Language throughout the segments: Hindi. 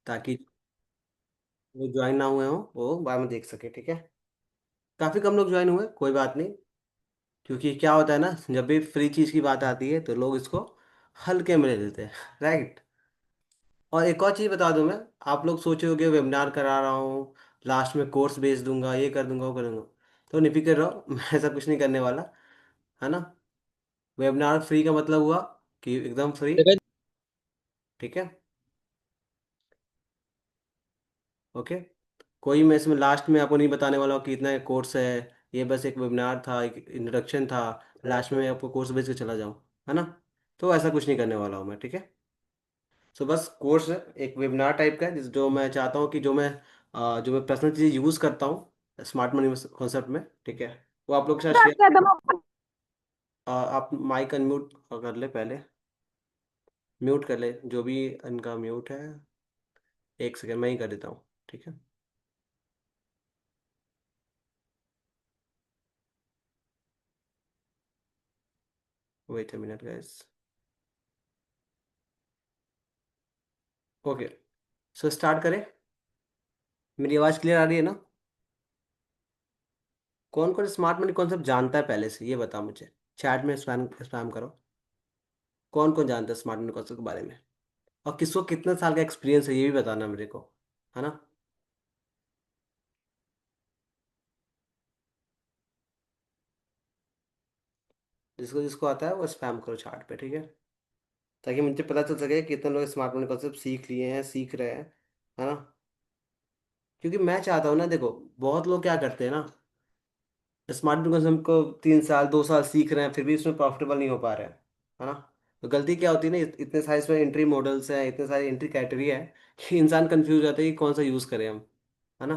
ताकि वो ज्वाइन ना हुए हो वो बाद में देख सके, ठीक है। काफ़ी कम लोग ज्वाइन हुए, कोई बात नहीं। क्योंकि क्या होता है ना, जब भी फ्री चीज़ की बात आती है तो लोग इसको हल्के में ले लेते हैं, राइट। और एक और चीज़ बता दूं मैं, आप लोग सोचे होगे वेबिनार करा रहा हूँ, लास्ट में कोर्स भेज दूंगा, ये कर दूंगा वो कर दूंगा। तो निफिक्र रहो मैं ऐसा कुछ नहीं करने वाला, है ना। वेबिनार फ्री का मतलब हुआ कि एकदम फ्री, ठीक है। ओके। कोई मैं इसमें लास्ट में आपको नहीं बताने वाला हूँ कि इतना कोर्स है। ये बस एक वेबिनार था, एक इंट्रोडक्शन था। लास्ट में मैं आपको कोर्स भेज के चला जाऊँ, है ना। तो ऐसा कुछ नहीं करने वाला हूँ मैं, ठीक है। सो बस कोर्स है, एक वेबिनार टाइप का है जो मैं चाहता हूँ कि जो मैं पर्सनल चीज़ यूज़ करता हूँ स्मार्ट मनी कॉन्सेप्ट में, ठीक है, वो आप लोग के साथ शेयर। आप माइक अनम्यूट कर ले पहले, म्यूट कर ले जो भी इनका म्यूट है। एक सेकेंड मैं ही कर देता हूँ, ठीक है। Wait a minute guys. Okay, so start करें। मेरी आवाज़ क्लियर आ रही है ना? कौन कौन स्मार्ट मनी कॉन्सेप्ट जानता है पहले से, ये बता मुझे। चैट में स्पैम स्पैम करो। कौन कौन जानता है स्मार्ट मनी कॉन्सेप्ट के बारे में? और किसको कितने साल का एक्सपीरियंस है ये भी बताना मेरे को, है ना। जिसको जिसको आता है वो स्पैम करो चैट पे, ठीक है। ताकि मुझे पता चल सके कि कितने लोग स्मार्ट मनी कॉन्सेप्ट सीख लिए हैं, सीख रहे हैं, है ना। क्योंकि मैं चाहता हूँ ना, देखो, बहुत लोग क्या करते हैं ना, स्मार्ट मनी कॉन्सेप्ट को 3 साल 2 साल सीख रहे हैं फिर भी इसमें प्रॉफिटेबल नहीं हो पा रहे हैं, है ना। तो गलती क्या होती है ना, इतने सारे इसमें एंट्री मॉडल्स हैं, इतने सारे एंट्री क्राइटेरिया है कि इंसान कंफ्यूज हो जाता है कि कौन सा यूज़ करें हम, है ना।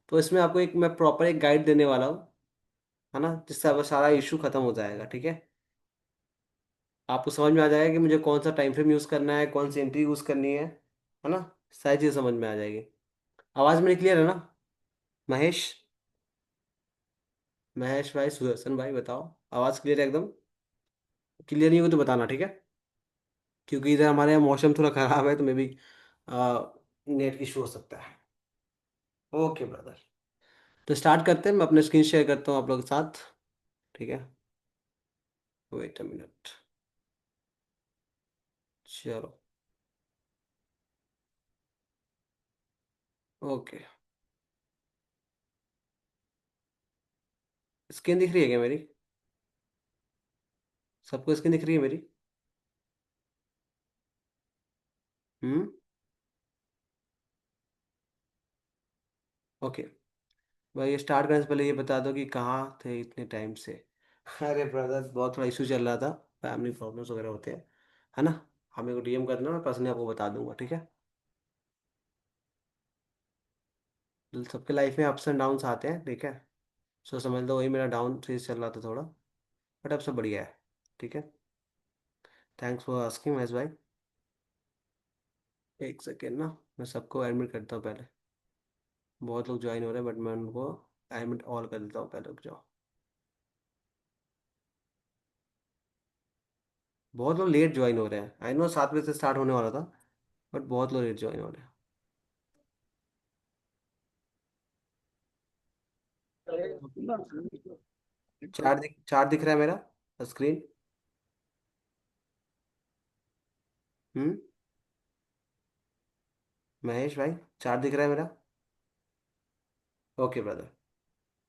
तो इसमें आपको एक मैं प्रॉपर एक गाइड देने वाला हूँ, है ना, जिससे आपका सारा इशू खत्म हो जाएगा, ठीक है। आपको समझ में आ जाएगा कि मुझे कौन सा टाइम फ्रेम यूज़ करना है, कौन सी एंट्री यूज़ करनी है ना। सारी चीज़ समझ में आ जाएगी। आवाज़ मेरी क्लियर है ना? महेश, महेश भाई, सुदर्शन भाई, बताओ। आवाज़ क्लियर है एकदम? क्लियर नहीं हो तो बताना, ठीक है। क्योंकि इधर हमारे यहाँ मौसम थोड़ा ख़राब है तो मे भी नेट इशू हो सकता है। ओके ब्रदर, तो स्टार्ट करते हैं। मैं अपने स्क्रीन शेयर करता हूँ आप लोग के साथ, ठीक है। Wait a minute. चलो। ओके, स्क्रीन दिख रही है क्या मेरी? सबको स्क्रीन दिख रही है मेरी? हम्म। ओके भाई, स्टार्ट करने से पहले ये बता दो कि कहाँ थे इतने टाइम से। अरे ब्रदर, बहुत थोड़ा इशू चल रहा था, फैमिली प्रॉब्लम्स वगैरह होते हैं, है ना। आप मेरे को डीएम करना, मैं पर्सनली आपको बता दूंगा, ठीक है। सबके लाइफ में अप्स एंड डाउन्स आते हैं, ठीक है। सो समझ लो वही मेरा डाउन फेज चल रहा था थोड़ा, बट अब सब बढ़िया है, ठीक है। थैंक्स फॉर आस्किंग महेश भाई। एक सेकेंड ना, मैं सबको एडमिट करता हूँ पहले। बहुत लोग ज्वाइन हो रहे हैं बट मैं उनको एडमिट ऑल कर देता हूँ पहले, रुक जाओ। बहुत लोग लेट ज्वाइन हो रहे हैं, आई नो 7 बजे से स्टार्ट होने वाला था, बट बहुत लोग लेट ज्वाइन हो रहे हैं। चार दिख रहा है मेरा स्क्रीन? हम्म। महेश भाई, चार दिख रहा है मेरा? Okay brother.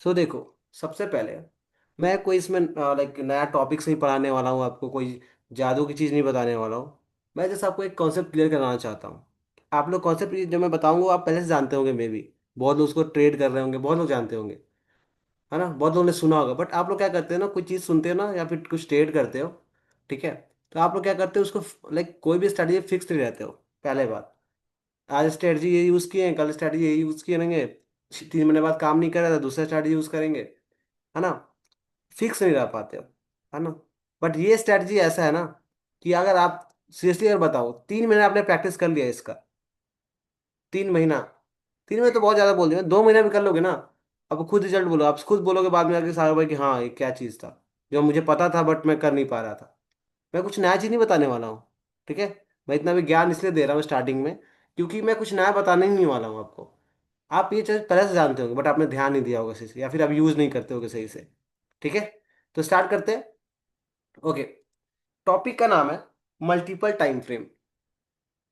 सो देखो, सबसे पहले मैं कोई इसमें लाइक नया टॉपिक्स नहीं पढ़ाने वाला हूँ आपको, कोई जादू की चीज़ नहीं बताने वाला हूँ। मैं जैसे आपको एक कॉन्सेप्ट क्लियर कराना चाहता हूँ। आप लोग कॉन्सेप्ट जो मैं बताऊंगा वो आप पहले से जानते होंगे, मे भी बहुत लोग उसको ट्रेड कर रहे होंगे, बहुत लोग जानते होंगे, है ना। बहुत लोगों ने सुना होगा, बट आप लोग क्या करते हैं ना, कोई चीज़ सुनते हो ना या फिर कुछ ट्रेड करते हो, ठीक है। तो आप लोग क्या करते हो उसको, लाइक कोई भी स्ट्रैटेजी फिक्स नहीं रहते हो। पहले बात, आज स्ट्रैटेजी ये यूज़ किए हैं, कल स्ट्रैटेजी ये यूज़ किए 3 महीने बाद काम नहीं कर रहा था, दूसरा स्ट्रैटेजी यूज़ करेंगे, है ना। फिक्स नहीं रह पाते हो, है ना। बट ये स्ट्रैटेजी ऐसा है ना कि अगर आप सीरियसली अगर बताओ, 3 महीने आपने प्रैक्टिस कर लिया इसका, 3 महीना, 3 महीने तो बहुत ज़्यादा बोल दिया, 2 महीना भी कर लोगे ना, अब खुद रिजल्ट बोलो, आप खुद बोलोगे बाद में आके सारा भाई कि हाँ ये क्या चीज़ था जो मुझे पता था बट मैं कर नहीं पा रहा था। मैं कुछ नया चीज़ नहीं बताने वाला हूँ, ठीक है। मैं इतना भी ज्ञान इसलिए दे रहा हूँ स्टार्टिंग में क्योंकि मैं कुछ नया बताने ही नहीं वाला हूँ आपको। आप ये चीज़ पहले से जानते होंगे, बट आपने ध्यान नहीं दिया होगा सही से, या फिर आप यूज़ नहीं करते होगे सही से। ठीक है, तो स्टार्ट करते हैं। ओके, टॉपिक का नाम है मल्टीपल टाइम फ्रेम।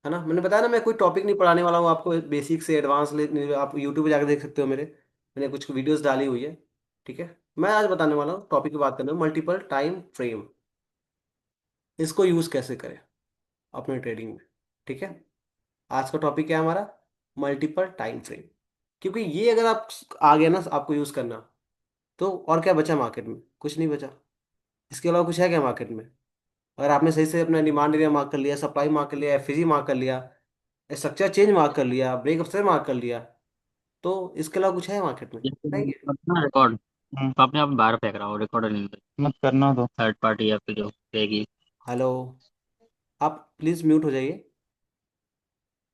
है ना, मैंने बताया ना मैं कोई टॉपिक नहीं पढ़ाने वाला हूँ आपको, बेसिक से एडवांस ले आप यूट्यूब पे जाकर देख सकते हो, मेरे मैंने कुछ वीडियोस डाली हुई है। ठीक है, मैं आज बताने वाला हूँ, टॉपिक की बात करना है मल्टीपल टाइम फ्रेम। इसको यूज़ कैसे करें अपने ट्रेडिंग में। ठीक है, आज का टॉपिक क्या है हमारा, मल्टीपल टाइम फ्रेम। क्योंकि ये अगर आप आ गया ना आपको यूज़ करना, तो और क्या बचा मार्केट में, कुछ नहीं बचा। इसके अलावा कुछ है क्या मार्केट में। अगर आपने सही से अपना डिमांड एरिया मार्क कर लिया, सप्लाई मार्क कर लिया, एफईजी मार्क कर लिया, स्ट्रक्चर चेंज मार्क कर लिया, ब्रेक अपसाइड मार्क कर लिया, तो इसके अलावा कुछ है मार्केट में, नहीं है। अपना रिकॉर्ड तो अपने आप बाहर फेंक रहा हूँ, रिकॉर्ड नहीं मत करना तो थर्ड पार्टी या फिर जो रहेगी। हेलो, आप प्लीज़ म्यूट हो जाइए,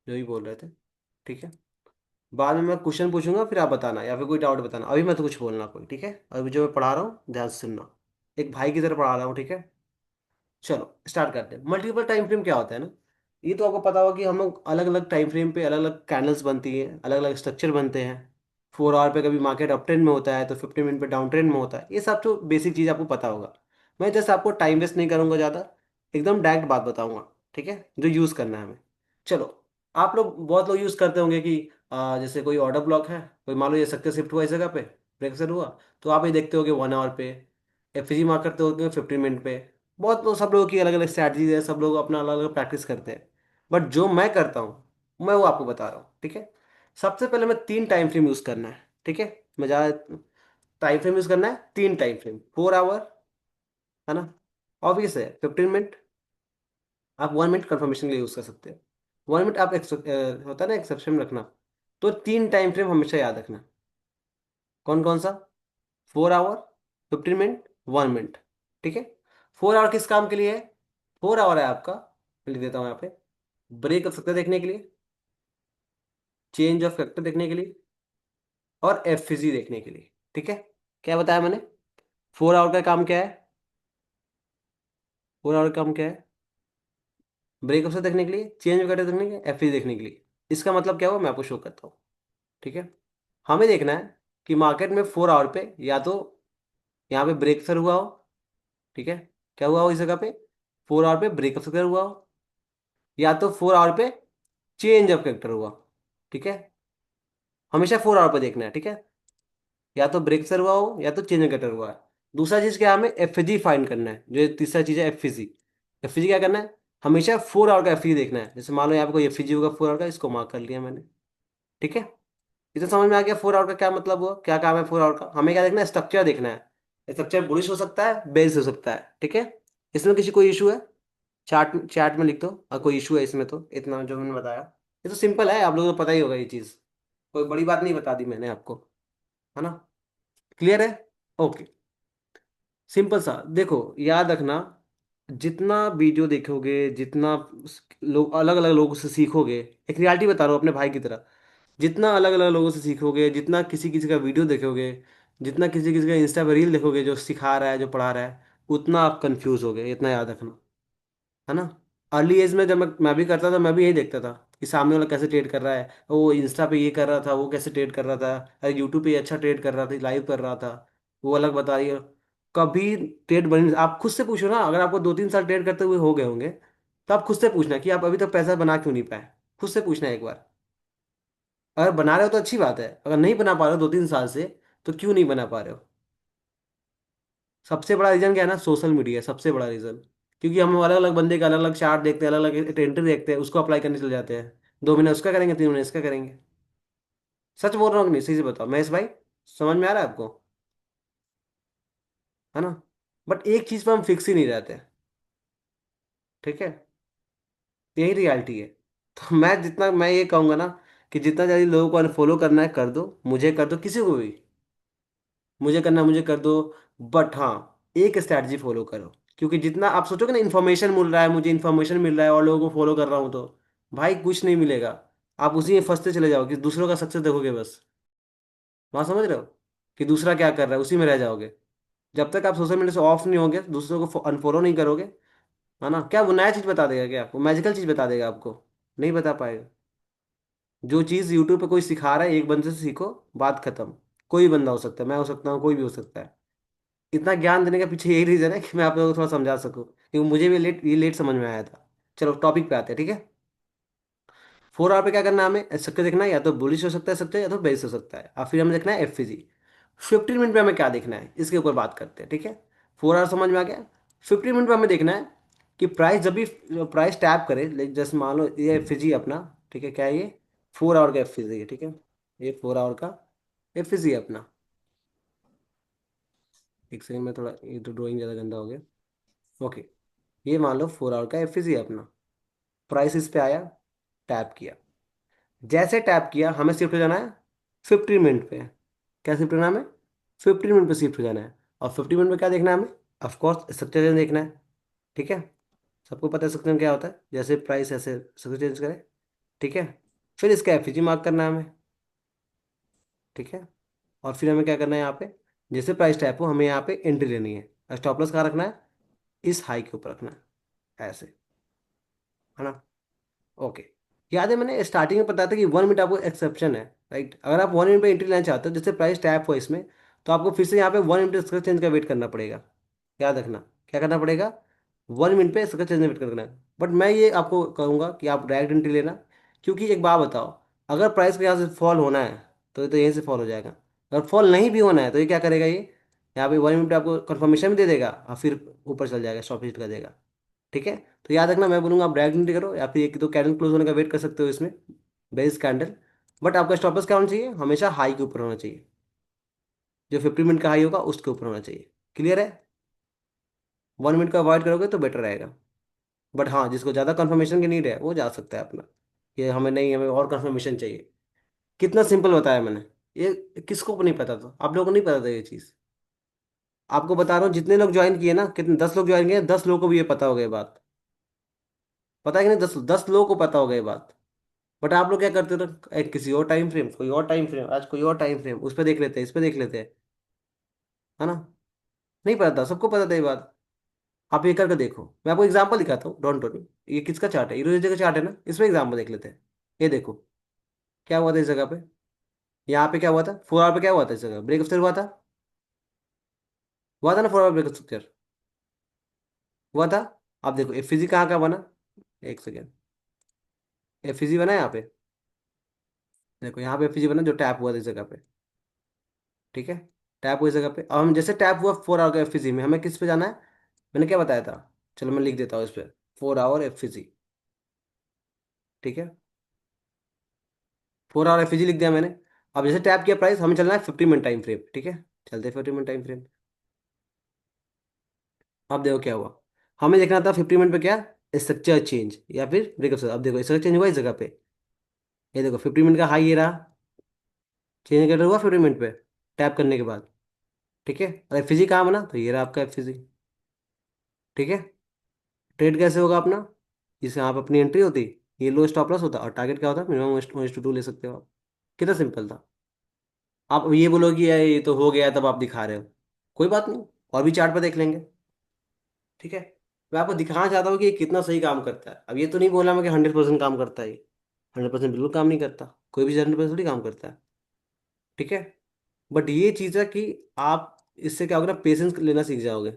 जो ही बोल रहे थे। ठीक है, बाद में मैं क्वेश्चन पूछूंगा, फिर आप बताना या फिर कोई डाउट बताना, अभी मैं तो कुछ बोलना कोई। ठीक है, अभी जो मैं पढ़ा रहा हूँ ध्यान से सुनना, एक भाई की तरह पढ़ा रहा हूँ। ठीक है, चलो स्टार्ट करते हैं। मल्टीपल टाइम फ्रेम क्या होता है ना, ये तो आपको पता होगा कि हम लोग अलग अलग टाइम फ्रेम पे अलग अलग कैंडल्स बनती हैं, अलग अलग स्ट्रक्चर बनते हैं। 4 आवर पे कभी मार्केट अप ट्रेंड में होता है, तो 15 मिनट पे डाउन ट्रेंड में होता है। ये सब तो बेसिक चीज़ आपको पता होगा। मैं जैसे आपको टाइम वेस्ट नहीं करूंगा ज़्यादा, एकदम डायरेक्ट बात बताऊंगा। ठीक है, जो यूज़ करना है हमें। चलो, आप लोग बहुत लोग यूज़ करते होंगे कि जैसे कोई ऑर्डर ब्लॉक है, कोई मान लो ये सक्सेस शिफ्ट हुआ इस जगह पे, ब्रेक हुआ, तो आप ये देखते होगे 1 आवर पे, एफ मार्क करते होगे 15 मिनट पे। बहुत लोग, सब लोगों की अलग अलग स्ट्रैटेजीज है, सब लोग अपना अलग अलग प्रैक्टिस करते हैं। बट जो मैं करता हूँ, मैं वो आपको बता रहा हूँ। ठीक है, सबसे पहले मैं 3 टाइम फ्रेम यूज़ करना है। ठीक है, मैं ज़्यादा टाइम फ्रेम यूज़ करना है, 3 टाइम फ्रेम, 4 आवर, है ना, ऑब्वियस है 15 मिनट। आप 1 मिनट कंफर्मेशन के लिए यूज़ कर सकते हैं। 1 मिनट आप होता है ना एक्सेप्शन रखना। तो 3 टाइम फ्रेम हमेशा याद रखना। कौन कौन सा, 4 आवर, 15 मिनट, 1 मिनट। ठीक है, 4 आवर किस काम के लिए है, 4 आवर है आपका, मैं लिख देता हूँ यहाँ पे, ब्रेक कर सकते हैं देखने के लिए, चेंज ऑफ फैक्टर देखने के लिए, और एफिजी देखने के लिए। ठीक है, क्या बताया मैंने, 4 आवर का काम क्या है, 4 आवर का काम क्या है, ब्रेक अप देखने के लिए, चेंज ऑफ फैक्टर देखने के लिए, एफिजी देखने के लिए। इसका मतलब क्या हुआ, मैं आपको शो करता हूँ। ठीक है, हमें देखना है कि मार्केट में 4 आवर पे या तो यहाँ पे ब्रेक सर हुआ हो। ठीक है, क्या हुआ हो इस जगह पे, 4 आवर पे ब्रेक अप हुआ हो, या तो 4 आवर पे चेंज ऑफ कैरेक्टर हुआ। ठीक है, हमेशा 4 आवर पे देखना है। ठीक है, या तो ब्रेक सर हुआ हो या तो चेंज ऑफ कैरेक्टर हुआ है। दूसरा चीज क्या है, हमें एफजी फाइंड करना है, जो ये तीसरा चीज है एफजी। एफजी क्या करना है, हमेशा 4 आवर का एफजी देखना है। जैसे मान लो यहाँ पे कोई एफजी होगा 4 आवर का, इसको मार्क कर लिया मैंने। ठीक है, इसे समझ में आ गया 4 आवर का क्या मतलब हुआ, क्या काम है 4 आवर का। हमें क्या देखना है, स्ट्रक्चर देखना है। स्ट्रक्चर बुलिश हो सकता है, बेरिश हो सकता है। ठीक है, इसमें किसी कोई इशू है, चार्ट चैट में लिख दो, और कोई इशू है इसमें, तो इतना जो मैंने बताया, ये तो सिंपल है, आप लोगों को पता ही होगा ये चीज़, कोई बड़ी बात नहीं बता दी मैंने आपको, है ना। क्लियर है, ओके। सिंपल सा देखो, याद रखना, जितना वीडियो देखोगे, जितना लोग अलग अलग लोगों से सीखोगे, एक रियलिटी बता रहा हूँ अपने भाई की तरह, जितना अलग अलग लोगों से सीखोगे, जितना किसी किसी का वीडियो देखोगे, जितना किसी किसी का इंस्टा पर रील देखोगे जो सिखा रहा है, जो पढ़ा रहा है, उतना आप कंफ्यूज होगे, इतना याद रखना। है ना, अर्ली एज में जब मैं भी करता था, मैं भी यही देखता था कि सामने वाला कैसे ट्रेड कर रहा है, वो इंस्टा पे ये कर रहा था, वो कैसे ट्रेड कर रहा था, अरे यूट्यूब पे ये अच्छा ट्रेड कर रहा था, लाइव कर रहा था, वो अलग बता रही है। कभी ट्रेड बनी नहीं। आप खुद से पूछो ना, अगर आपको 2-3 साल ट्रेड करते हुए हो गए होंगे, तो आप खुद से पूछना कि आप अभी तक पैसा बना क्यों नहीं पाए। खुद से पूछना एक बार। अगर बना रहे हो तो अच्छी बात है, अगर नहीं बना पा रहे हो 2-3 साल से, तो क्यों नहीं बना पा रहे हो। सबसे बड़ा रीजन क्या है ना, सोशल मीडिया सबसे बड़ा रीजन। क्योंकि हम अलग अलग बंदे का अलग अलग चार्ट देखते हैं, अलग अलग एंट्री देखते हैं, उसको अप्लाई करने चले जाते हैं। 2 महीने उसका करेंगे, 3 महीने इसका करेंगे। सच बोल रहा हूँ कि नहीं, सही से बताओ महेश भाई, समझ में आ रहा है आपको, है ना। बट एक चीज पर हम फिक्स ही नहीं रहते। ठीक है, यही रियलिटी है। तो मैं जितना मैं ये कहूंगा ना, कि जितना जल्दी लोगों को अनफॉलो करना है कर दो, मुझे कर दो, किसी को भी, मुझे करना है मुझे कर दो। बट हाँ, एक स्ट्रैटेजी फॉलो करो। क्योंकि जितना आप सोचोगे ना इन्फॉर्मेशन मिल रहा है, मुझे इन्फॉर्मेशन मिल रहा है और लोगों को फॉलो कर रहा हूँ, तो भाई कुछ नहीं मिलेगा। आप उसी में फंसते चले जाओगे, दूसरों का सक्सेस देखोगे बस। वहाँ समझ रहे हो, कि दूसरा क्या कर रहा है उसी में रह जाओगे। जब तक आप सोशल मीडिया से ऑफ नहीं होगे, दूसरों को अनफॉलो नहीं करोगे, है ना, क्या वो नया चीज़ बता देगा, क्या वो मैजिकल चीज़ बता देगा आपको, नहीं बता पाएगा। जो चीज़ यूट्यूब पे कोई सिखा रहा है, एक बंदे से सीखो, बात खत्म। कोई बंदा हो सकता है, मैं हो सकता हूँ, कोई भी हो सकता है। इतना ज्ञान देने का पीछे यही रीज़न है कि मैं आप लोगों को थोड़ा समझा सकूँ, क्योंकि मुझे भी लेट समझ में आया था। चलो टॉपिक पे आते हैं, ठीक है। 4 आवर पे क्या करना है हमें, स्ट्रक्चर देखना है, या तो बुलिश हो सकता है स्ट्रक्चर, या तो बेरिश हो सकता है, और फिर हमें देखना है एफिजी। 15 मिनट पे हमें क्या देखना है, इसके ऊपर बात करते हैं, ठीक है। 4 आवर समझ में आ गया। 15 मिनट पे हमें देखना है कि प्राइस जब भी प्राइस टैप करे, लाइक जैसे मान लो ये एफिजी अपना, ठीक है, क्या है ये, 4 आवर का एफिजी है, ठीक है। ये 4 आवर का एफिजी है अपना। एक सेकंड में, थोड़ा ये तो ड्राइंग ज़्यादा गंदा हो गया। ओके, ये मान लो 4 आवर का एफिजी है अपना। प्राइस इस पे आया, टैप किया। जैसे टैप किया हमें शिफ्ट हो जाना है 15 मिनट पे। क्या शिफ्ट होना है हमें, 15 मिनट पे शिफ्ट हो जाना है। और 15 मिनट में क्या देखना है हमें, ऑफकोर्स स्ट्रक्चर देखना है, ठीक है। सबको पता है स्ट्रक्चर क्या होता है, जैसे प्राइस ऐसे स्ट्रक्चर चेंज करे, ठीक है। फिर इसका एफिजी मार्क करना है हमें, ठीक है। और फिर हमें क्या करना है यहाँ पे, जैसे प्राइस टैप हो हमें यहाँ पे एंट्री लेनी है। स्टॉप लॉस कहाँ रखना है, इस हाई के ऊपर रखना है, ऐसे, है ना। ओके, याद है मैंने स्टार्टिंग में बताया था कि 1 मिनट आपको एक्सेप्शन है, राइट। अगर आप 1 मिनट पे एंट्री लेना चाहते हो, जैसे प्राइस टैप हो इसमें, तो आपको फिर से यहाँ पे 1 मिनट स्क्वायर चेंज का वेट करना पड़ेगा। याद रखना, क्या करना पड़ेगा, 1 मिनट पे स्क्वायर चेंज का वेट करना है। बट मैं ये आपको कहूँगा कि आप डायरेक्ट एंट्री लेना, क्योंकि एक बात बताओ, अगर प्राइस को यहाँ से फॉल होना है तो ये तो यहीं से फॉल हो जाएगा। अगर फॉल नहीं भी होना है तो ये क्या करेगा, ये यहाँ पे 1 मिनट पे आपको कंफर्मेशन भी दे देगा, और फिर ऊपर चल जाएगा, स्टॉप हिट कर देगा, ठीक है। तो याद रखना, मैं बोलूंगा आप डायरेक्ट एंट्री करो, या फिर एक दो कैंडल क्लोज होने का वेट कर सकते हो इसमें, बेस कैंडल। बट आपका स्टॉप लॉस क्या होना चाहिए, हमेशा हाई के ऊपर होना चाहिए। जो 50 मिनट का हाई होगा उसके ऊपर होना चाहिए। क्लियर है। 1 मिनट का अवॉइड करोगे तो बेटर रहेगा। बट हाँ, जिसको ज़्यादा कंफर्मेशन की नीड है वो जा सकता है अपना, ये हमें नहीं, हमें और कंफर्मेशन चाहिए। कितना सिंपल बताया मैंने, ये किसको नहीं पता था, आप लोगों को नहीं पता था ये चीज़। आपको बता रहा हूँ, जितने लोग ज्वाइन किए ना, कितने, 10 लोग ज्वाइन किए, 10 लोगों को भी ये पता हो गई बात। पता है कि नहीं, 10 10 लोगों को पता हो गई बात। बट आप लोग क्या करते हो ना, किसी और टाइम फ्रेम, कोई और टाइम फ्रेम, आज कोई और टाइम फ्रेम, उस पर देख लेते हैं, इस पर देख लेते हैं, है ना। नहीं पता था, सबको पता था ये बात। आप ये करके देखो, मैं आपको एग्जांपल दिखाता हूँ, डोंट वरी। ये किसका चार्ट है, हीरो का चार्ट है ना, इसमें एग्जांपल देख लेते हैं। ये देखो, क्या हुआ था इस जगह पे, यहाँ पे क्या हुआ था, 4 आवर पे क्या हुआ था, इस जगह ब्रेक स्ट्रक्चर हुआ था ना, 4 आवर ब्रेक स्ट्रक्चर हुआ था। आप देखो एफिजी कहाँ का बना, एक सेकेंड, एफिजी बना है यहाँ पे। देखो यहाँ पे एफिजी बना, जो टैप हुआ था इस जगह पे, ठीक है। टैप हुआ इस जगह पे। अब हम जैसे टैप हुआ 4 आवर का एफिजी में, हमें किस पे जाना है, मैंने क्या बताया था, चलो मैं लिख देता हूँ इस पे, 4 आवर एफिजी, ठीक है। 4 आवर एफिजी लिख दिया मैंने। अब जैसे टैप किया प्राइस, हमें चलना है 50 मिनट टाइम फ्रेम, ठीक है। चलते 50 मिनट टाइम फ्रेम। अब देखो क्या हुआ, हमें देखना था 50 मिनट पे क्या, स्ट्रक्चर चेंज या फिर ब्रेकअप। अब देखो स्ट्रक्चर चेंज हुआ इस जगह पे, ये देखो 50 मिनट का हाई ये रहा, चेंज कर हुआ 50 मिनट पे टैप करने के बाद, ठीक है। और एफिजी कहाँ बना, तो ये रहा आपका एफिजी, ठीक है। ट्रेड कैसे होगा अपना, जिससे आप अपनी एंट्री होती, ये लो स्टॉप लॉस होता, और टारगेट क्या होता, मिनिमम 1:2 ले सकते हो आप। कितना सिंपल था। आप ये बोलो कि यार ये तो हो गया तब आप दिखा रहे हो, कोई बात नहीं, और भी चार्ट पर देख लेंगे, ठीक है। मैं आपको दिखाना चाहता हूँ कि ये कितना सही काम करता है। अब ये तो नहीं बोला मैं कि 100% काम करता है, ये 100% बिल्कुल काम नहीं करता, कोई भी 100% थोड़ी काम करता है, ठीक है। बट ये चीज़ है कि आप इससे क्या होगा ना, पेशेंस लेना सीख जाओगे।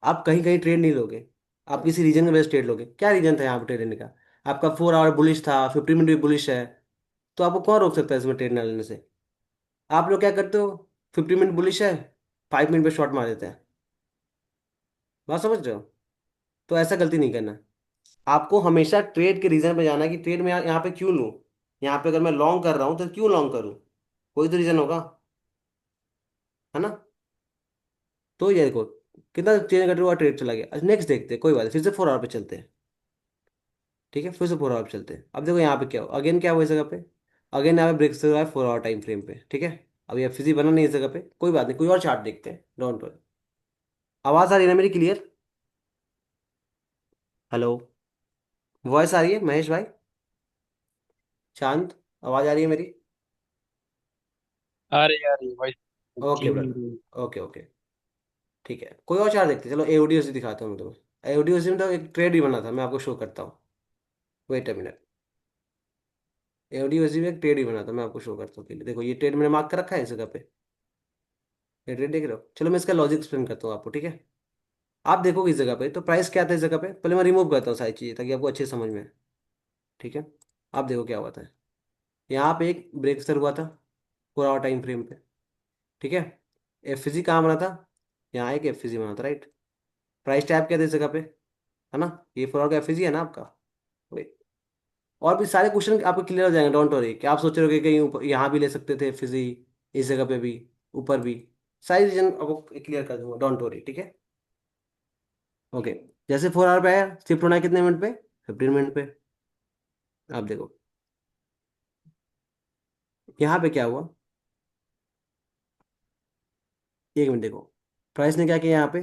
आप कहीं कहीं ट्रेड नहीं लोगे, आप किसी रीजन के बेस्ट ट्रेड लोगे। क्या रीजन था यहाँ पे ट्रेड लेने का, आपका 4 आवर बुलिश था, 50 मिनट भी बुलिश है, तो आपको कौन रोक सकता है इसमें ट्रेड ना लेने से। आप लोग क्या करते हो, 50 मिनट बुलिश है, 5 मिनट पे शॉर्ट मार देते हैं। बात समझ रहे हो। तो ऐसा गलती नहीं करना। आपको हमेशा ट्रेड के रीजन पे जाना है कि ट्रेड में यहाँ पे क्यों लूँ, यहाँ पे अगर मैं लॉन्ग कर रहा हूँ तो क्यों लॉन्ग करूँ, कोई तो रीजन होगा, है ना। तो ये देखो, कितना चेंज करते हुआ ट्रेड चला गया। नेक्स्ट देखते हैं, कोई बात नहीं, फिर से 4 आवर पे चलते हैं, ठीक है। फिर से 4 आवर पे चलते हैं। अब देखो यहाँ पे क्या हो, अगेन क्या हुआ इस जगह पे, अगेन यहाँ पे ब्रेक हुआ है 4 आवर टाइम फ्रेम पे, ठीक है। अब ये फिजी बना नहीं इस जगह पे, कोई बात नहीं, कोई और चार्ट देखते हैं, डोंट वरी। आवाज़ आ रही है ना मेरी क्लियर, हेलो, वॉइस आ रही है महेश भाई, चांद, आवाज़ आ रही है मेरी। आ रही है भाई। ओके ब्रदर, ओके ओके, ठीक है। कोई और चार्ट देखते हैं, चलो एओडीओसी दिखाता हूँ मैं तुम्हें। एओडीओसी में तो एक ट्रेड भी बना था, मैं आपको शो करता हूँ। वेट अ मिनट, एडी वैसी भी एक टेढ़ ही बना था, मैं आपको शो करता हूँ पहले। देखो ये टेढ़ मैंने मार्क कर रखा है इस जगह पे, ये टेढ़ देख रहे हो। चलो मैं इसका लॉजिक एक्सप्लेन करता हूँ आपको, ठीक है। आप देखोगे इस जगह पे तो प्राइस क्या था इस जगह पे, पहले मैं रिमूव करता हूँ सारी चीज़ें ताकि आपको अच्छे से समझ में आए, ठीक है। आप देखो क्या हुआ था, यहाँ पे एक ब्रेक सर हुआ था 4 आवर टाइम फ्रेम पे, ठीक है। एफ सी कहाँ बना था, यहाँ एक एफ सी बना था, राइट। प्राइस टैब क्या था इस जगह पे, है ना, ये 4 आवर का एफ सी है ना आपका। वही। और भी सारे क्वेश्चन आपको क्लियर हो जाएंगे, डोंट वरी। क्या आप सोच रहे हो कि कहीं यहाँ भी ले सकते थे एफ सी, इस जगह पे भी, ऊपर भी, सारी रीजन आपको क्लियर कर दूंगा, डोंट वरी, ठीक है। ओके। जैसे 4 आवर पे आया, शिफ्ट होना है कितने मिनट पे, 15 मिनट पे। आप देखो यहाँ पे क्या हुआ, 1 मिनट देखो। प्राइस ने क्या किया यहाँ पे,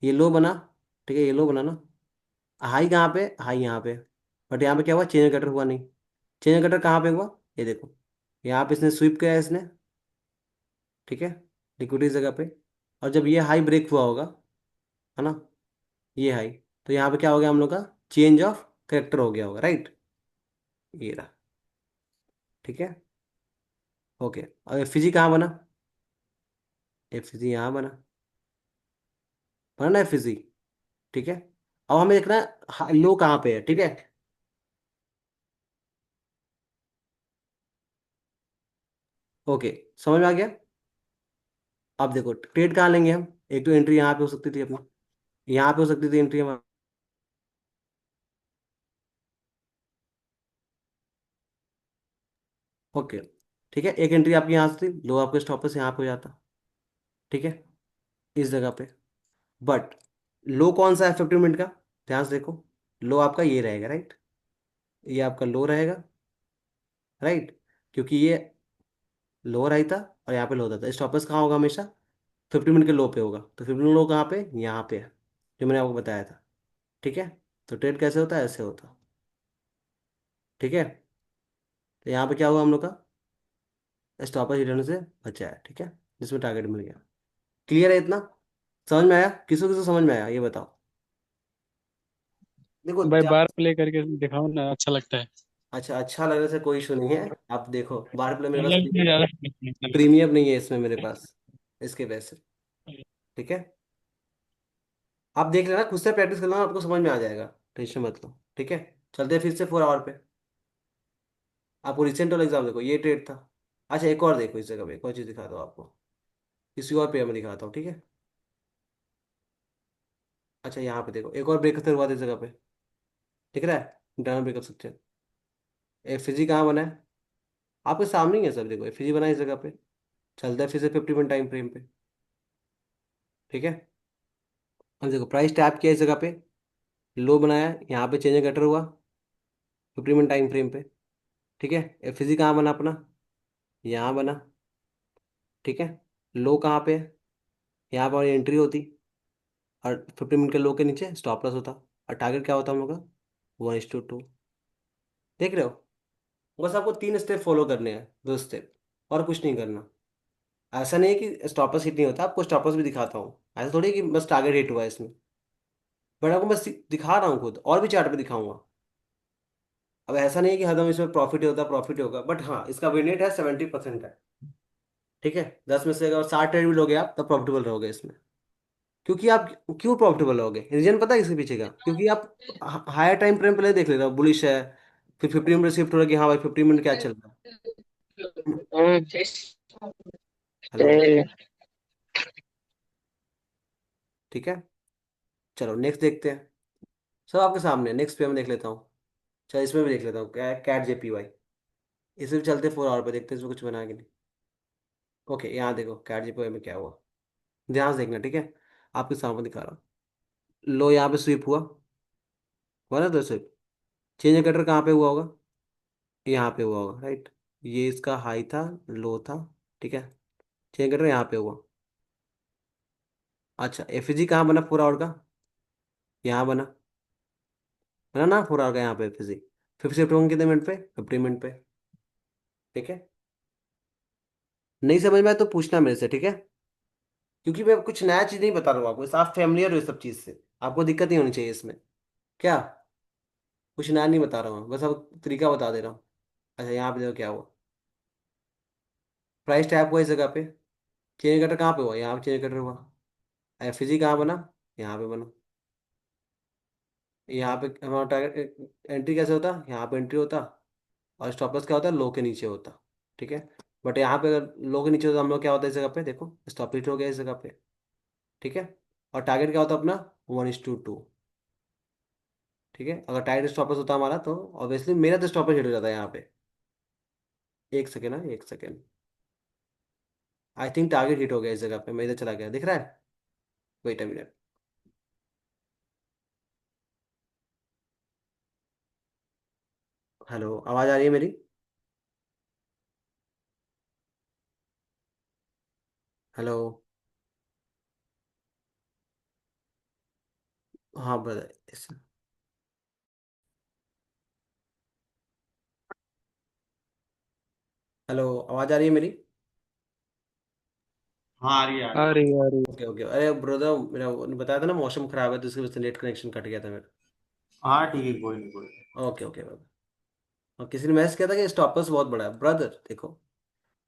ये लो बना, ठीक है, ये लो बना ना। हाई कहाँ पे, हाई यहाँ पे। बट यहाँ पे क्या हुआ, चेंज कटर हुआ नहीं। चेंज कटर कहाँ पे हुआ, ये देखो, यहाँ पे इसने स्वीप किया है इसने, ठीक है, लिक्विडिटी जगह पे। और जब ये हाई ब्रेक हुआ होगा, है ना, ये हाई, तो यहाँ पे क्या हो गया हम लोग का, चेंज ऑफ करेक्टर हो गया होगा, राइट। ये रहा, ठीक है। ओके। और एफ जी कहाँ बना, एफ जी यहाँ बना, बना ना एफ जी, ठीक है। अब हमें देखना है लो कहाँ पे है, ठीक है। ओके, समझ में आ गया। अब देखो ट्रेड कहाँ लेंगे हम, एक तो एंट्री यहाँ पे हो सकती थी अपनी, यहाँ पे हो सकती थी एंट्री हमारी। ओके, ठीक है, एक एंट्री आपकी यहाँ से थी, लो आपके स्टॉप से यहाँ पे हो जाता, ठीक है, इस जगह पे। बट लो कौन सा है 15 मिनट का, ध्यान से देखो। लो आपका ये रहेगा, राइट, ये आपका लो रहेगा, राइट, क्योंकि ये लो हाई था और यहाँ पे लो था। स्टॉपर्स कहाँ होगा हमेशा, 15 मिनट के लो पे होगा। तो 15 लो कहाँ पे, यहाँ पे है, जो मैंने आपको बताया था, ठीक है। तो ट्रेड कैसे होता है, ऐसे होता, ठीक है। तो यहाँ पे क्या हुआ हम लोग का, स्टॉपर हिट होने से बचा है, ठीक है, जिसमें टारगेट मिल गया। क्लियर है इतना, समझ में आया, किसको किसको समझ में आया ये बताओ। देखो भाई बार प्ले करके दिखाओ ना, अच्छा लगता है। अच्छा, अच्छा लगने से कोई इशू नहीं है। आप देखो बाहर प्ले मेरे पास मतलब इसमें ज्यादा नहीं लगता। प्रीमियम नहीं है इसमें मेरे पास, इसके वजह से, ठीक है। आप देख लेना, खुद से प्रैक्टिस कर लेना, आपको समझ में आ जाएगा, टेंशन मत लो, ठीक है। चलते हैं फिर से 4 आवर पे। आपको रिसेंट वाला एग्जाम देखो, ये ट्रेड था। अच्छा एक और देखो, इस जगह पे एक और चीज़ दिखाता हूँ आपको, किसी और पे मैं दिखाता हूँ, ठीक है। अच्छा यहाँ पे देखो, एक और ब्रेक हुआ था इस जगह पे, दिख रहा है, internal breakup structure. F G कहाँ बना है, आपके सामने ही है सब, देखो एफ जी बना है इस जगह पे। चलता है फिर से 50 मिनट टाइम फ्रेम पे, ठीक है। अब देखो प्राइस टैप किया इस जगह पे, लो बनाया, यहाँ पे चेंज कटर हुआ 50 मिनट टाइम फ्रेम पे, ठीक है। एफ जी कहाँ बना अपना, यहाँ बना, ठीक है। लो कहाँ पे है, यहाँ पर एंट्री होती, और 50 मिनट के लो के नीचे स्टॉप लॉस होता। और टारगेट क्या होता हम लोग का, 1:2। देख रहे हो, बस आपको 3 स्टेप फॉलो करने हैं, 2 स्टेप, और कुछ नहीं करना। ऐसा नहीं है कि स्टॉपर्स हिट नहीं होता, आपको स्टॉपर्स भी दिखाता हूँ, ऐसा थोड़ी है कि बस टारगेट हिट हुआ है इसमें। बट आपको बस दिखा रहा हूँ, खुद और भी चार्ट पे दिखाऊंगा। अब ऐसा नहीं है कि हरदम इसमें प्रॉफिट ही होता, प्रॉफिट ही होगा, बट हाँ इसका विन रेट है 70% है, ठीक है। 10 में से अगर 60 ट्रेड भी लोगे आप, तब प्रॉफिटेबल रहोगे इसमें। क्योंकि आप, क्यों प्रॉफिटेबल रहोगे, रीजन पता है इसके पीछे का, क्योंकि आप हायर टाइम फ्रेम पहले देख लेते हो, बुलिश है, फिर 15 मिनट शिफ्ट हो रहा है कि हाँ भाई 15 मिनट क्या चल रहा है। हेलो, ठीक है। चलो नेक्स्ट देखते हैं, सब आपके सामने। नेक्स्ट पे मैं देख लेता हूँ, चलो इसमें भी देख लेता हूँ, कैट JPY। इसमें भी चलते 4 आवर पे, देखते हैं इसमें कुछ बना कि नहीं। ओके, यहाँ देखो कैट JPY में क्या हुआ, ध्यान से देखना, ठीक है। आपके सामने दिखा रहा हूँ, लो यहाँ पे स्वीप हुआ ना, तो स्वीप, चेंज कटर कहाँ पे हुआ होगा, यहाँ पे हुआ होगा, राइट। ये इसका हाई था, लो था, ठीक है। चेंज कटर यहाँ पे हुआ। अच्छा FG कहाँ बना 4 आवर का, यहाँ बना, बना ना 4 आवर का यहाँ पे FG। 50 होंगे कितने मिनट पे, 50 मिनट पे, ठीक है। नहीं समझ में आया तो पूछना मेरे से, ठीक है। क्योंकि मैं कुछ नया चीज़ नहीं बता रहा हूँ आपको, आप फैमिलियर हो इस सब चीज़ से, आपको दिक्कत नहीं होनी चाहिए इसमें। क्या, कुछ नया नहीं बता रहा हूँ, बस अब तरीका बता दे रहा हूँ। अच्छा यहाँ पे देखो क्या हुआ, प्राइस टैब हुआ इस जगह पे, चेंज कटर कहाँ पे हुआ, यहाँ पे चेंज कटर हुआ। एफजी कहाँ बना, यहाँ पे बना। यहाँ पे हमारा टारगेट एंट्री कैसे होता, यहाँ पे एंट्री होता, और स्टॉप लॉस क्या होता है, लो के नीचे होता। ठीक है, बट यहाँ पे अगर लो के नीचे होता हम लोग क्या होता है इस जगह पे, देखो स्टॉप हिट हो गया इस जगह पे। ठीक है, और टारगेट क्या होता है अपना, 1:2। ठीक है, अगर टारगेट स्टॉप लॉस होता हमारा तो ऑब्वियसली मेरा तो स्टॉप लॉस हिट हो जाता है यहाँ पे। एक सेकेंड है, एक second. I think target hit हो गया इस जगह पे, मैं इधर चला गया, दिख रहा है। Wait a minute. हेलो, आवाज़ आ रही है मेरी। हेलो। हाँ ब्रदर। हेलो, आवाज़ आ रही है मेरी। हाँ आ रही है, आ रही है। अरे यार। ओके ओके, अरे ब्रदर मेरा बताया था ना मौसम खराब है तो इसकी वजह से नेट कनेक्शन कट गया था मेरा। हाँ ठीक है, कोई नहीं कोई नहीं। Okay okay brother. और किसी ने मैसेज किया था कि स्टॉपर्स बहुत बड़ा है, ब्रदर देखो,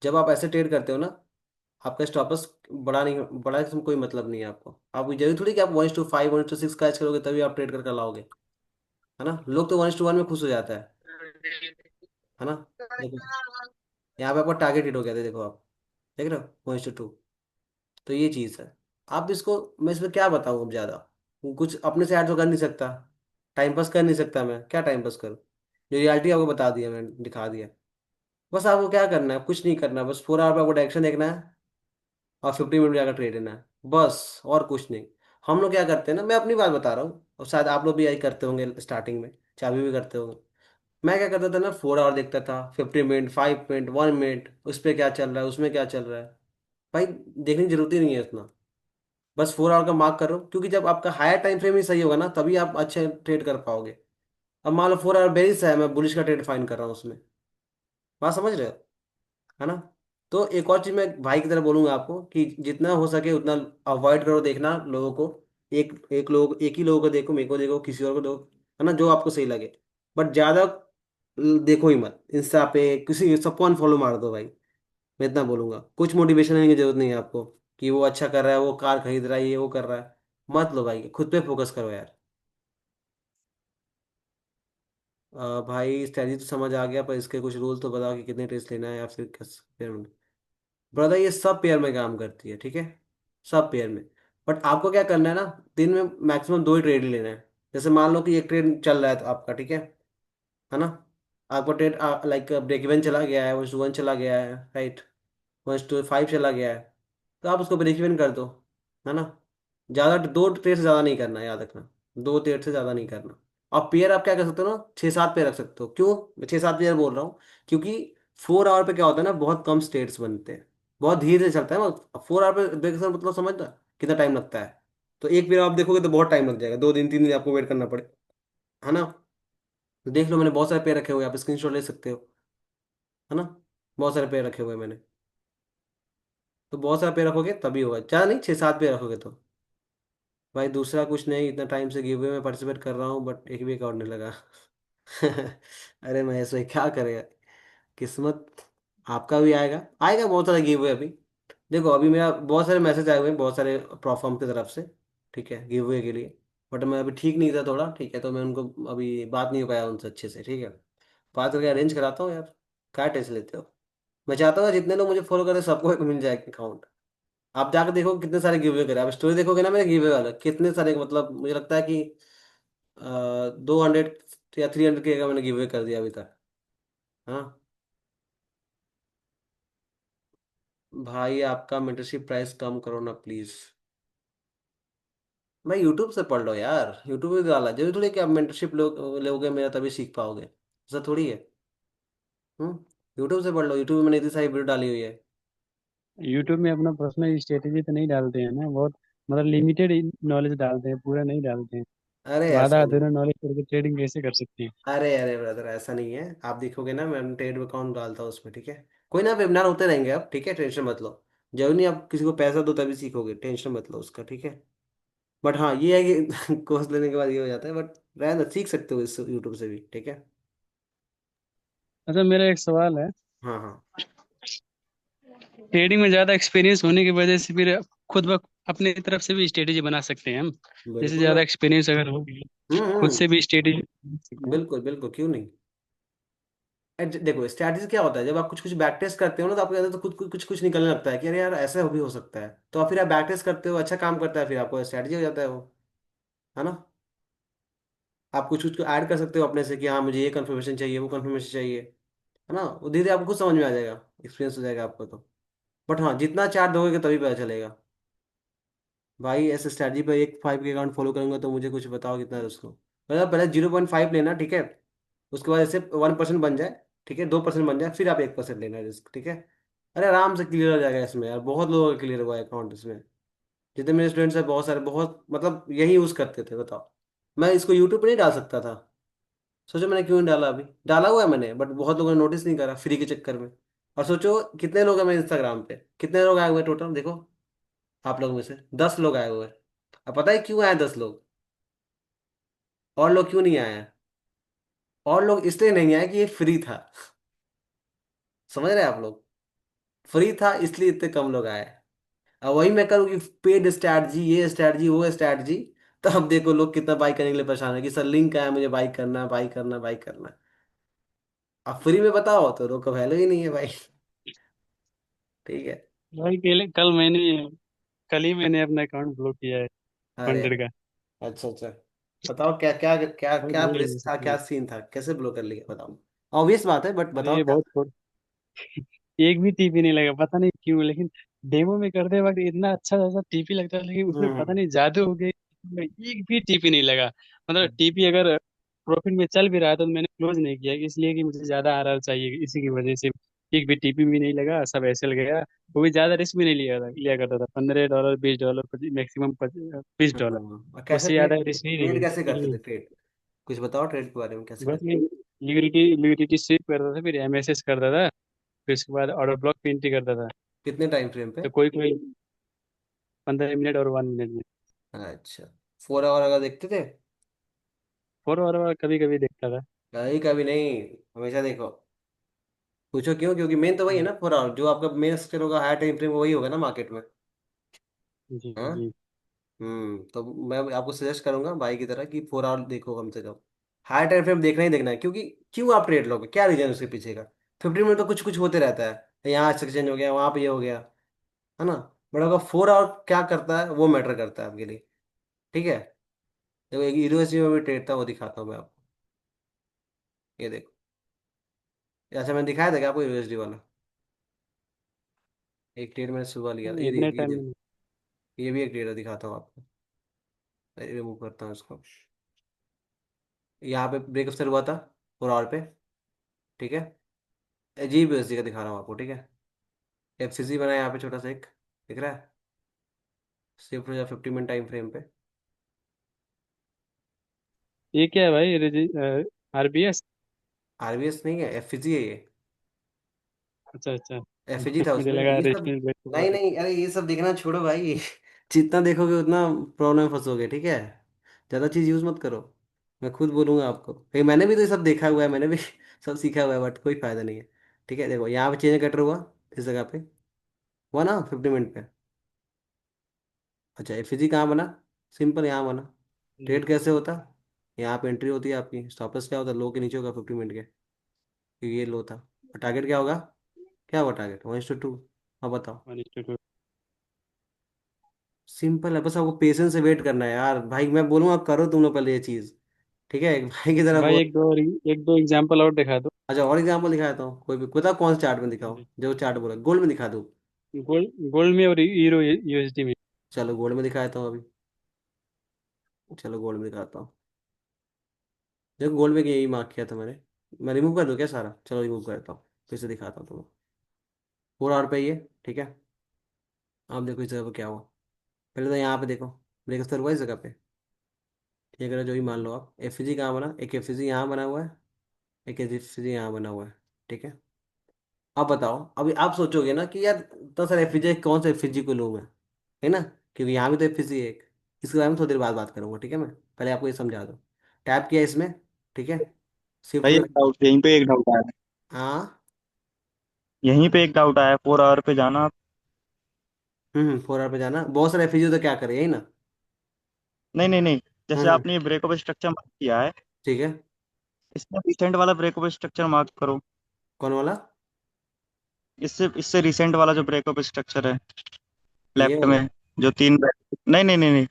जब आप ऐसे ट्रेड करते हो ना, आपका स्टॉपर्स बड़ा नहीं, बड़ा इसमें कोई मतलब नहीं है आपको। आप जरूरी थोड़ी कि आप 1:5 1:6 कैच करोगे तभी आप ट्रेड करके लाओगे। है ना, लोग तो 1:1 में खुश हो जाता है ना। देखो यहाँ पे आपका टारगेट हिट हो गया था, देखो आप देख रहे हो, 1:2। तो ये चीज़ है। आप इसको, मैं इसमें क्या बताऊँ अब ज़्यादा, कुछ अपने से ऐड तो कर नहीं सकता, टाइम पास कर नहीं सकता, मैं क्या टाइम पास करूँ, जो रियलिटी आपको बता दिया, मैंने दिखा दिया। बस आपको क्या करना है, कुछ नहीं करना, बस पूरा आपको डायरेक्शन देखना है और 50 मिनट में जाकर ट्रेड लेना है, बस और कुछ नहीं। हम लोग क्या करते हैं ना, मैं अपनी बात बता रहा हूँ और शायद आप लोग भी यही करते होंगे स्टार्टिंग में, चाबी भी करते होंगे। मैं क्या करता था ना, 4 आवर देखता था, 50 मिनट, 5 मिनट, 1 मिनट, उस पर क्या चल रहा है, उसमें क्या चल रहा है। भाई देखने की जरूरत ही नहीं है इतना, बस 4 आवर का मार्क करो, क्योंकि जब आपका हायर टाइम फ्रेम ही सही होगा ना तभी आप अच्छे ट्रेड कर पाओगे। अब मान लो 4 आवर बेरिस है, मैं बुलिश का ट्रेड फाइन कर रहा हूँ उसमें, बात समझ रहे हो, है ना। तो एक और चीज मैं भाई की तरह बोलूंगा आपको कि जितना हो सके उतना अवॉइड करो देखना लोगों को। एक ही लोगों को देखो, मेरे को देखो, किसी और को देखो, है ना, जो आपको सही लगे। बट ज्यादा देखो ही मत, इंस्टा पे किसी सबको अनफॉलो मार दो भाई। मैं इतना बोलूंगा, कुछ मोटिवेशन देने की जरूरत नहीं है आपको कि वो अच्छा कर रहा है, वो कार खरीद रहा है, ये वो कर रहा है। मत लो भाई, खुद पे फोकस करो यार। भाई स्ट्रैटेजी तो समझ आ गया, पर इसके कुछ रूल तो बताओ कि कितने टेस्ट लेना है या फिर किस पेयर में। ब्रदर ये सब पेयर में काम करती है, ठीक है, सब पेयर में। बट आपको क्या करना है ना, दिन में मैक्सिमम 2 ही ट्रेड लेना है। जैसे मान लो कि एक ट्रेड चल रहा है तो आपका, ठीक है ना, आपका ट्रेड लाइक ब्रेक इवन चला गया है, 1:1 चला गया है, राइट, 1:5 चला गया है, तो आप उसको ब्रेक इवन कर दो, है ना। ज़्यादा 2 ट्रेड से ज़्यादा नहीं करना, याद रखना, 2 ट्रेड से ज़्यादा नहीं करना। और पेयर आप क्या कर सकते हो ना, 6-7 पेयर रख सकते हो। क्यों मैं 6-7 पेयर बोल रहा हूँ, क्योंकि 4 आवर पे क्या होता है ना, बहुत कम स्टेट्स बनते हैं, बहुत धीरे से चलता है ना। 4 आवर पे ब्रेक मतलब समझना कितना टाइम लगता है। तो एक पेयर आप देखोगे तो बहुत टाइम लग जाएगा, 2 दिन 3 दिन आपको वेट करना पड़े, है ना। तो देख लो, मैंने बहुत सारे पेयर रखे हुए हैं, आप स्क्रीनशॉट ले सकते हो, है ना। बहुत सारे पेयर रखे हुए हैं मैंने। तो बहुत सारा पेयर रखोगे तभी होगा, ज़्यादा नहीं, 6-7 पेयर रखोगे तो। भाई दूसरा कुछ नहीं, इतना टाइम से गिव अवे में पार्टिसिपेट कर रहा हूँ बट एक भी अकाउंट नहीं लगा। अरे मैं ऐसे क्या करेगा, किस्मत। आपका भी आएगा, आएगा बहुत सारा गिव अवे अभी। देखो अभी मेरा बहुत सारे मैसेज आए हुए हैं बहुत सारे प्रोफॉर्म की तरफ से, ठीक है, गिव अवे के लिए। बट मैं अभी ठीक नहीं था थोड़ा, ठीक है, तो मैं उनको अभी बात नहीं हो पाया उनसे अच्छे से, ठीक है। बात करके अरेंज कराता हूँ यार, क्या टेंशन लेते हो। मैं चाहता हूँ जितने लोग मुझे फॉलो करें सबको एक मिल जाए अकाउंट। आप जाकर देखो कितने सारे गिव अवे करे, आप स्टोरी देखोगे ना मेरे गिव अवे वाला, कितने सारे, मतलब मुझे लगता है कि 200 या 300 का मैंने गिव अवे कर दिया अभी तक। हाँ भाई, आपका मेंटरशिप प्राइस कम करो ना प्लीज। भाई यूट्यूब से पढ़ लो यार, यूट्यूब पे डाला, जरूरी थोड़ी कि आप मेंटरशिप लोगे मेरा तभी सीख पाओगे, ऐसा थोड़ी है। हम्म, यूट्यूब से पढ़ लो, यूट्यूब में मैंने इतनी सारी वीडियो डाली हुई है। यूट्यूब में अपना पर्सनल स्ट्रेटेजी तो नहीं डालते हैं ना, बहुत मतलब लिमिटेड नॉलेज डालते हैं, पूरा नहीं डालते हैं। अरे तो ऐसा आधा नहीं, अधूरा नॉलेज करके ट्रेडिंग कैसे कर सकते हैं। अरे ब्रदर ऐसा नहीं है, आप देखोगे ना मैं ट्रेड अकाउंट डालता हूँ उसमें, ठीक है। कोई ना, वेबिनार होते रहेंगे आप, ठीक है, टेंशन मत लो। जरूरी नहीं आप किसी को पैसा दो तभी सीखोगे, टेंशन मत लो उसका, ठीक है। बट हाँ ये है कि कोर्स लेने के बाद ये हो जाता है, बट रहना सीख सकते हो इस यूट्यूब से भी, ठीक है। अच्छा, मेरा एक सवाल है। हाँ हाँ। ट्रेडिंग में ज्यादा एक्सपीरियंस होने की वजह से फिर खुद ब अपने तरफ से भी स्ट्रेटेजी बना सकते हैं हम। जैसे बिल्कुल ज्यादा मैं। एक्सपीरियंस अगर हो गया, खुद हम्म। से भी स्ट्रेटेजी बना सकते हैं। बिल्कुल बिल्कुल, क्यों नहीं। देखो स्ट्रैटेजी क्या होता है, जब आप कुछ कुछ बैक टेस्ट करते हो ना, तो आपके अंदर तो खुद कुछ कुछ कुछ निकलने लगता है कि अरे यार ऐसा भी हो सकता है, तो आप फिर आप बैक टेस्ट करते हो, अच्छा काम करता है, फिर आपको स्ट्रैटेजी हो जाता है वो, है ना। आप कुछ कुछ ऐड कर सकते हो अपने से कि हाँ मुझे ये कंफर्मेशन चाहिए, वो कंफर्मेशन चाहिए, है ना। वो धीरे धीरे आपको खुद समझ में आ जाएगा, एक्सपीरियंस हो जाएगा आपको तो। बट हाँ, जितना चार्ट दोगे तभी पता चलेगा। भाई ऐसे स्ट्रैटेजी पे एक 5 के अकाउंट फॉलो करूंगा तो मुझे कुछ बताओ कितना है उसको, मतलब पहले 0.5 लेना, ठीक है। उसके बाद जैसे 1% बन जाए, ठीक है, 2% बन जाए, फिर आप 1% लेना रिस्क, ठीक है। अरे आराम से क्लियर हो जाएगा इसमें यार, बहुत लोगों का क्लियर हुआ है अकाउंट इसमें। जितने मेरे स्टूडेंट्स हैं बहुत सारे, बहुत मतलब यही यूज़ करते थे, बताओ। मैं इसको यूट्यूब पे नहीं डाल सकता था, सोचो मैंने क्यों नहीं डाला, अभी डाला हुआ है मैंने, बट बहुत लोगों ने नोटिस नहीं करा फ्री के चक्कर में। और सोचो कितने लोग हैं मेरे इंस्टाग्राम पे, कितने लोग आए हुए हैं टोटल, देखो। आप लोगों में से 10 लोग आए हुए हैं। अब पता है क्यों आए 10 लोग, और लोग क्यों नहीं आए हैं। और लोग इसलिए नहीं आए कि ये फ्री था, समझ रहे हैं आप लोग। फ्री था इसलिए इतने कम लोग आए। अब वही मैं करूँ कि पेड स्ट्रैटेजी, ये स्ट्रैटेजी, वो स्ट्रैटेजी, तो अब देखो लोग कितना बाई करने के लिए परेशान है कि सर लिंक आया, मुझे बाई करना, बाई करना, बाई करना। अब फ्री में बताओ तो लोग का वैल्यू ही नहीं है भाई। ठीक है। भाई कल ही मैंने अपना अकाउंट ब्लॉक किया है, अरे 100 का। अच्छा अच्छा। बताओ क्या क्या क्या बहुत क्या बुरा लगा रिस्क था, सच में। क्या सीन था, कैसे ब्लो कर लिया, बताओ। ऑब्वियस बात है, बट बताओ अरे क्या। एक भी टीपी नहीं लगा, पता नहीं क्यों, लेकिन डेमो में करते वक्त इतना अच्छा खासा टीपी लगता है, लेकिन उसमें पता हम्म। नहीं जादू हो गया, उसमें एक भी टीपी नहीं लगा। मतलब टीपी अगर प्रॉफिट में चल भी रहा है तो मैंने क्लोज नहीं किया, इसलिए कि मुझे ज्यादा आरआर चाहिए, इसी की वजह से एक भी टीपी भी नहीं लगा, सब ऐसे लग गया। वो भी ज्यादा रिस्क भी नहीं लिया करता था, $15, $20, मैक्सिमम $20। और कैसे उससे ज्यादा ट्रेड, रिस्क नहीं ट्रेड कैसे करते लेंगे। थे ट्रेड, कुछ बताओ ट्रेड के बारे में कैसे बस करते। मैं लिक्विडिटी स्वीप करता था, फिर एमएसएस करता था, फिर उसके बाद ऑर्डर ब्लॉक पे एंट्री करता था। कितने टाइम फ्रेम पे। तो कोई कोई 15 मिनट और 1 मिनट में। अच्छा, 4 आवर अगर देखते थे। 4 आवर कभी कभी देखता था। कभी कभी नहीं, हमेशा देखो। पूछो क्यों, क्योंकि मेन तो वही है हम्म, ना 4 आवर, जो आपका मेन स्केल होगा, हाई टाइम फ्रेम वही होगा ना मार्केट में। जी हाँ। जी। तो मैं आपको सजेस्ट करूंगा भाई की तरह कि 4 आवर देखो कम से कम। हाई टाइम फ्रेम देखना ही देखना है, क्योंकि क्यों आप ट्रेड लोगे, क्या रीजन उसके पीछे का। 15 मिनट तो कुछ कुछ होते रहता है, यहाँ एक्सचेंज हो गया, वहाँ पे ये हो गया, है ना। बट अगर 4 आवर क्या करता है वो मैटर करता है आपके लिए, ठीक है। देखो एक यूनिवर्सिटी में भी ट्रेड था, वो दिखाता हूँ मैं आपको। ये देखो, अच्छा मैंने दिखाया था क्या आपको यूनिवर्सिटी वाला। एक ट्रेड मैंने सुबह लिया था, इतने ये टाइम देखो। में ये भी एक ट्रेड है, दिखाता हूँ आपको। रिमूव करता हूँ इसको। यहाँ पे ब्रेकअप सर हुआ था 4 आवर पे, ठीक है। अजीब यूएसडी का दिखा रहा हूँ आपको, ठीक है। एफसीसी बना है यहाँ पे छोटा सा एक, दिख रहा है। शिफ्ट हो जा 50 मिनट टाइम फ्रेम पे। ये क्या है भाई? आरबीएस? आरबीएस नहीं है, एफसीजी है ये। अच्छा अच्छा। एफजी था मुझे उसमें, लगा ये सब। रेस्टोरेंट नहीं बैठ। नहीं, अरे ये सब देखना छोड़ो भाई। जितना देखोगे उतना प्रॉब्लम में फंसोगे, ठीक है। ज़्यादा चीज़ यूज़ मत करो। मैं खुद बोलूंगा आपको, भाई मैंने भी तो ये सब देखा हुआ है, मैंने भी सब सीखा हुआ है, बट कोई फायदा नहीं है। ठीक है, देखो यहाँ पे चेंज कटर हुआ, इस जगह पे हुआ ना 50 मिनट पे। अच्छा एफजी कहाँ बना, सिंपल यहाँ बना। ट्रेड कैसे होता, यहाँ पे एंट्री होती है आपकी, स्टॉप लॉस क्या होता है, लो के नीचे होगा 50 मिनट के, क्योंकि ये लो था। और टारगेट क्या होगा, क्या होगा टारगेट, 1:2। अब बताओ। 1:2। सिंपल है, बस आपको पेशेंस से वेट करना है यार, भाई मैं बोलूँगा करो तुम लोग पहले ये चीज़, ठीक है, एक भाई की तरह भाई बोल। एक दो एग्जांपल और दिखा दो। अच्छा और एग्जाम्पल दिखाता हूँ, कोई भी बताओ, कौन से चार्ट में दिखाओ, जो चार्ट बोला, गोल्ड में दिखा दूँ। गोल्ड गोल्ड में और यूरो यूएसडी में। चलो गोल्ड में दिखाता हूँ अभी। चलो गोल्ड में दिखाता हूँ। देखो गोल्ड में यही मार्क किया था मैंने। मैं रिमूव कर दूँ क्या सारा, चलो रिमूव करता हूँ, फिर से दिखाता हूँ तुम्हें। 4 आवर पे ही है, ठीक है। आप देखो इस जगह पे क्या हुआ। पहले तो यहाँ पे देखो, ब्रेक हुआ इस जगह पे, ठीक है, जो ही मान लो आप। एफ कहाँ बना, एक एफ यहाँ बना हुआ है, एक एफ यहाँ बना हुआ है, ठीक है। अब बताओ, अभी आप सोचोगे ना कि यार इतना सारा एफ कौन सा एफ को लूँ मैं, है ना। क्योंकि यहाँ भी तो एफ है एक। इसके बारे में थोड़ी देर बाद बात करूंगा, ठीक है। मैं पहले आपको ये समझा दूँ। टैप किया इसमें, ठीक है। शिफ्ट भाई हो एक डाउट, यहीं पे एक डाउट आया। हाँ। यहीं पे एक डाउट आया, 4 आवर पे जाना आप। 4 आवर पे जाना, बहुत सारे एफिजी तो क्या करे, यही ना। नहीं नहीं नहीं, जैसे हम्म। आपने ये ब्रेकअप स्ट्रक्चर मार्क किया है, ठीक है। इसमें रिसेंट वाला ब्रेकअप स्ट्रक्चर मार्क करो। कौन वाला? इससे इससे रिसेंट वाला जो ब्रेकअप स्ट्रक्चर है, ये लेफ्ट वाला। में, जो तीन, नहीं नहीं नहीं नहीं,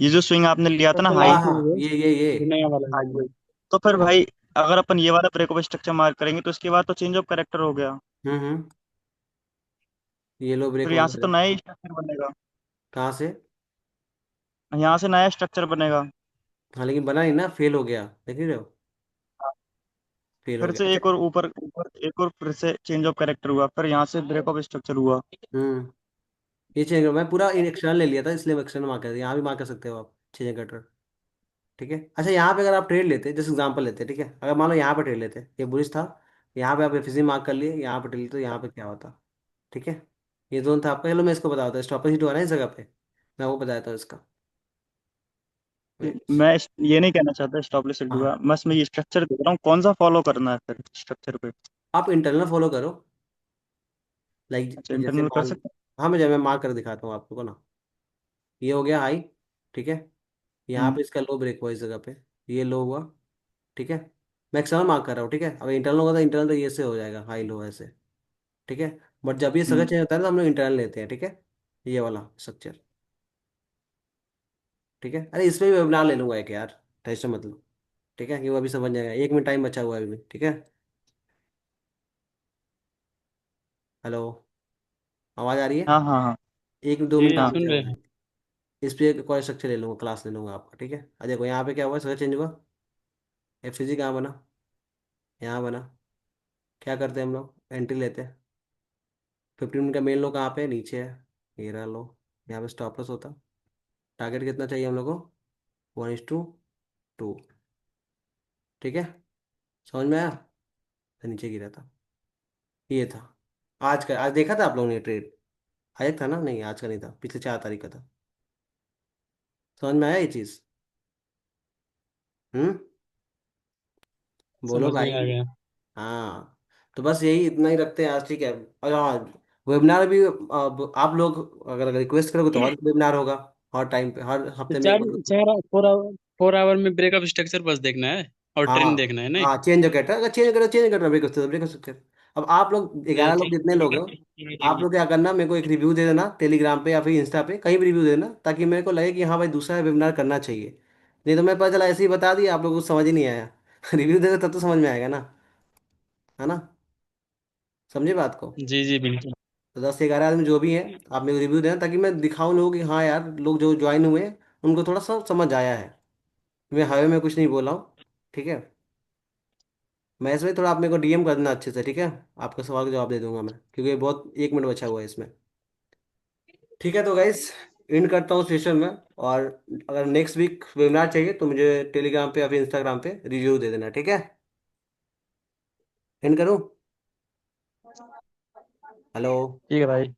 ये जो स्विंग आपने लिया था ना सबसे हाई। हाँ लास्ट में हाँ, ये। ये नया वाला हाँ है। ये। तो फिर भाई, अगर अपन ये वाला ब्रेकअप स्ट्रक्चर मार्क करेंगे तो उसके बाद तो चेंज ऑफ कैरेक्टर हो गया। हम्म। ये लो ब्रेक फिर यहाँ से तो वाला। नया ही स्ट्रक्चर बनेगा। कहाँ से? यहाँ से नया स्ट्रक्चर बनेगा। हाँ लेकिन बना नहीं ना, फेल हो गया, देख नहीं रहे हो? फेल हो फिर गया, से अच्छा। एक और ऊपर ऊपर एक और फिर से चेंज ऑफ कैरेक्टर हुआ, फिर यहाँ से ब्रेकअप स्ट्रक्चर हुआ। हम्म। ये चेंज करो, मैं पूरा एक्सटर्नल ले लिया था इसलिए एक्सटर्नल मार्क कर दिया, यहाँ भी मार्क कर सकते हो आप चेंज कटर। ठीक है, अच्छा यहाँ पे अगर आप ट्रेड लेते, जैसे एग्जांपल लेते, ठीक है, अगर मान लो यहाँ पे ट्रेड लेते, ये बुलिश था, यहाँ पे आप एफिजी मार्क कर लिए, यहाँ पे ट्रेड लेते तो यहाँ पे क्या होता? ठीक है, ये जोन था आपका। चलो मैं इसको बता देता हूँ, स्टॉपर हिट हुआ ना इस जगह पे, मैं वो बता देता हूँ इसका। वेट। ये नहीं कहना चाहता स्टॉप लिस्ट हाँ, हुआ, बस मैं ये स्ट्रक्चर देख रहा हूँ कौन सा फॉलो करना है फिर स्ट्रक्चर पे। आप इंटरनल फॉलो करो, लाइक अच्छा, जैसे इंटरनल कर मान, सकते हाँ मैं जब मैं मार्क कर दिखाता हूँ आपको ना, ये हो गया हाई। ठीक है, हैं। यहाँ पे इसका लो ब्रेक हुआ इस जगह पे, ये लो हुआ। ठीक है, मैं एक्सटर्नल मार्क कर रहा हूँ, ठीक है, अगर इंटरनल होगा तो इंटरनल तो ये से हो जाएगा, हाई लो ऐसे। ठीक है, बट जब ये स्ट्रक्चर हम्म। चेंज होता है ना तो हम लोग इंटरनल लेते हैं, ठीक है, ये वाला स्ट्रक्चर। ठीक है, अरे इसमें भी वेबिनार ले लूंगा एक यार, टेंशन मत लो। ठीक है, कि वो अभी समझ जाएगा, 1 मिनट टाइम बचा हुआ है अभी भी, ठीक है। हेलो, आवाज़ आ रही है? हाँ हाँ हाँ 1 2 मिनट जी टाइम हाँ। बचा सुन रहे हुआ है। हैं। इस पे एक और स्ट्रक्चर ले लूंगा, क्लास ले लूंगा आपका, ठीक है। अब देखो यहाँ पे क्या हुआ, स्ट्रक्चर चेंज हुआ, एफ सी जी कहाँ बना, यहाँ बना। क्या करते हैं हम लोग, एंट्री लेते हैं, 15 मिनट का मेन लो कहाँ पे, नीचे है, ये रहा लो। यहाँ पे स्टॉप लॉस होता, टारगेट कितना चाहिए हम लोग को, 1:2। ठीक है, समझ में आया? तो नीचे गिरा था, ये था। आज का, आज देखा था आप लोगों ने ट्रेड? आज था ना, नहीं आज का नहीं था, पिछले 4 तारीख का था। समझ में आया ये चीज़? हम्म। बोलो समझ में भाई। आ गया। हाँ, तो बस यही इतना ही रखते हैं आज, ठीक है। और हाँ, वेबिनार भी अब आप लोग अगर रिक्वेस्ट करोगे तो और वेबिनार होगा, हर टाइम पे, हर तो हफ्ते में एक चार बार। चार 4 आवर में ब्रेकअप स्ट्रक्चर बस देखना है और ट्रेंड हाँ देखना है नहीं। हाँ, चेंज करता है, अगर चेंज करना ब्रेक सकते, ब्रेक कर सकते हैं। अब आप लोग जी 11 लोग ठीक जितने लोग हो, आप ठीक। लोग क्या करना, मेरे को एक रिव्यू दे देना टेलीग्राम पे या फिर इंस्टा पे, कहीं भी रिव्यू दे देना, ताकि मेरे को लगे कि हाँ भाई दूसरा वेबिनार करना चाहिए। नहीं तो मैं पता चला ऐसे ही बता दिया, आप लोगों को समझ ही नहीं आया। रिव्यू देगा तब तो समझ में आएगा ना, है ना? समझे बात को? जी जी बिल्कुल। तो 10 से 11 आदमी जो भी हैं, आप मेरे को रिव्यू देना, ताकि मैं दिखाऊं लोगों कि हाँ यार, लोग जो ज्वाइन हुए हैं उनको थोड़ा सा समझ आया है। मैं हाईवे में कुछ नहीं बोला हूँ, ठीक है। मैं इसमें थोड़ा, आप मेरे को डीएम कर देना अच्छे से, ठीक है। आपका सवाल का जवाब दे दूंगा मैं, क्योंकि बहुत 1 मिनट बचा हुआ है इसमें। ठीक है, तो गाइस इन करता हूँ सेशन में। और अगर नेक्स्ट वीक वेबिनार चाहिए तो मुझे टेलीग्राम पे या फिर इंस्टाग्राम पे रिव्यू दे देना, ठीक है। इन करूँ? हेलो। ठीक है भाई।